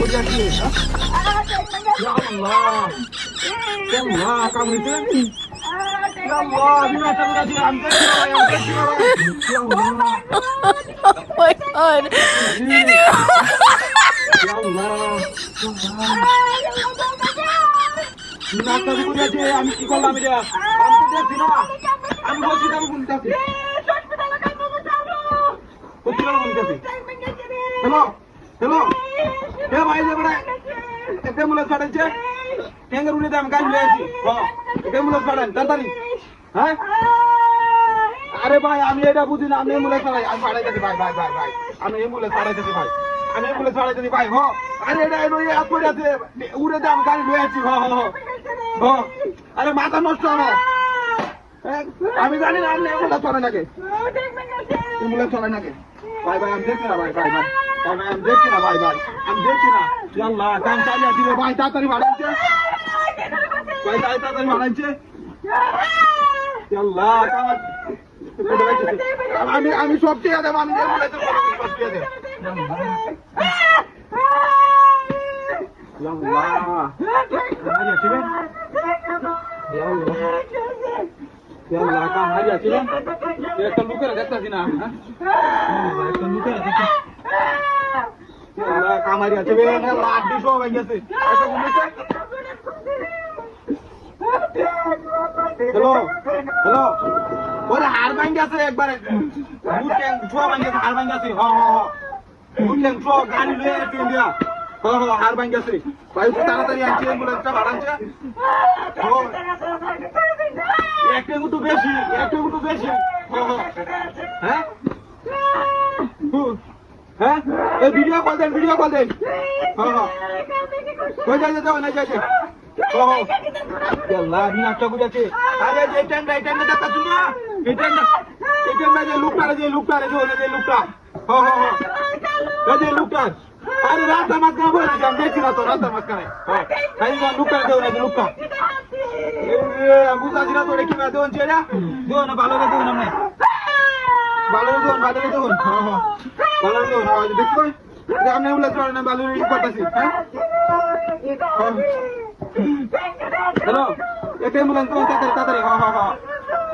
Ya Allah. Ya Allah, kamu itu. Ya Allah, binatang udah diangkat. Ya Allah. Oh my god. Ya Allah. binatang itu dia যে আমি কি করলাম এটা আমি তো দেখছি না আমি বলছি আমি বলতেছি হ্যালো হ্যালো কে ভাই যে বড় এটা মুলা ছাড়ছে টেঙ্গার উড়ে দাম গাছ লয়ে আসি হ্যাঁ এটা মুলা ছাড়েন তাড়াতাড়ি হ্যাঁ আরে ভাই আমি এটা বুঝি না আমি মুলা ছাড়াই আমি ছাড়াইতেছি ভাই ভাই ভাই ভাই আমি মুলা ছাড়াইতেছি ভাই আমি মুলা ছাড়াইতেছি ভাই হ্যাঁ আরে এটা এলো এই আপড়ে আছে উড়ে দাম গাছ লয়ে আসি হ্যাঁ হ্যাঁ হ্যাঁ আরে মাথা নষ্ট আমার আমি জানি না আপনি মুলা ছাড়াই নাকি মুলা ছাড়াই নাকি ভাই ভাই আমি দেখছি না ভাই ভাই ভাই ভাই আমি দেখছি না ভাই ভাই আমি দেখছি না আল্লাহ কাম চালিয়ে দিবে ভাই তাড়াতাড়ি বাড়াইছে ভাই তাড়াতাড়ি বাড়াইছে আল্লাহ আমি সব ঠিক আছে আমি সব ঠিক আছে একটা লুকের দেখতেছি না একটা লুকের দেখতে কামারি আছে লাড্ডি সব হয়ে গেছে হ্যালো হ্যালো ওরে হাড় ভাঙ গেছে একবারে ছোয়া ভাঙ গেছে হাড় ভাঙ গেছে গাড়ি লয়ে ইন্ডিয়া হাড় ভাঙ গেছে ভাই তাড়াতাড়ি আনছে অ্যাম্বুলেন্সটা বাড়াচ্ছে একটা একটু বেশি হ্যাঁ হ্যাঁ এই ভিডিও কল দেন কই যাইতে দাও না যাইতে আল্লাহ বিনাশটা বুঝাচ্ছে আরে এই টাইমটা দেখা শুনি না এই টাইমটা যে লোকটা যে লোকটা আরে রাস্তা মাঝখানে বলে আমি দেখছি না তো রাস্তার মাঝখানে হ্যাঁ লোকটা দেও না লোকটা বুঝাচ্ছি না তোরে কি না দেওয়ান ছেড়া দেও না ভালো দেও না ভালো দেওয়ান ভালো দেওয়ান দেখো আপনি উল্লে চলে না ভালো করতেছি হ্যাঁ হ্যালো একটা অ্যাম্বুলেন্স তো তাড়াতাড়ি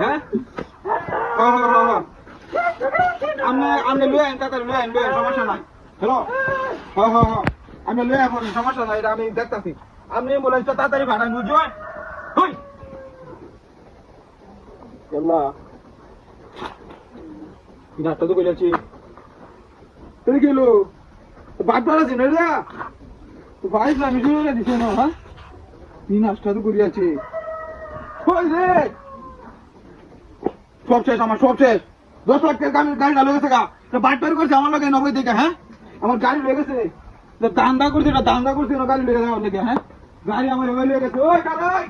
হ্যাঁ আপনি লয়ে আইন তাড়াতাড়ি লয়ে আইন সমস্যা নাই হ্যালো আমি লয়ে আইন সমস্যা নাই এটা আমি দেখতেছি আপনি অ্যাম্বুলেন্সটা তাড়াতাড়ি ভাড়ান বুঝছেন হই আল্লাহ বিনাশটা তো কইলাছি তুই গেল বাদবার আছে না রে তো ভাই আমি শুনে দিছে না হ্যাঁ বিনাশটা তো করিয়াছে ওই রে সব শেষ আমার সব শেষ 10 লাখ টাকা গাড়ি ঢালো গেছে গা তো বাটপারি করছে আমার লগে 90 টাকা হ্যাঁ আমার গাড়ি লয়ে গেছে দান্দা করছে গাড়ি লয়ে যাওয়ার লেগে হ্যাঁ গাড়ি আমার লয়ে গেছে ওই কারাই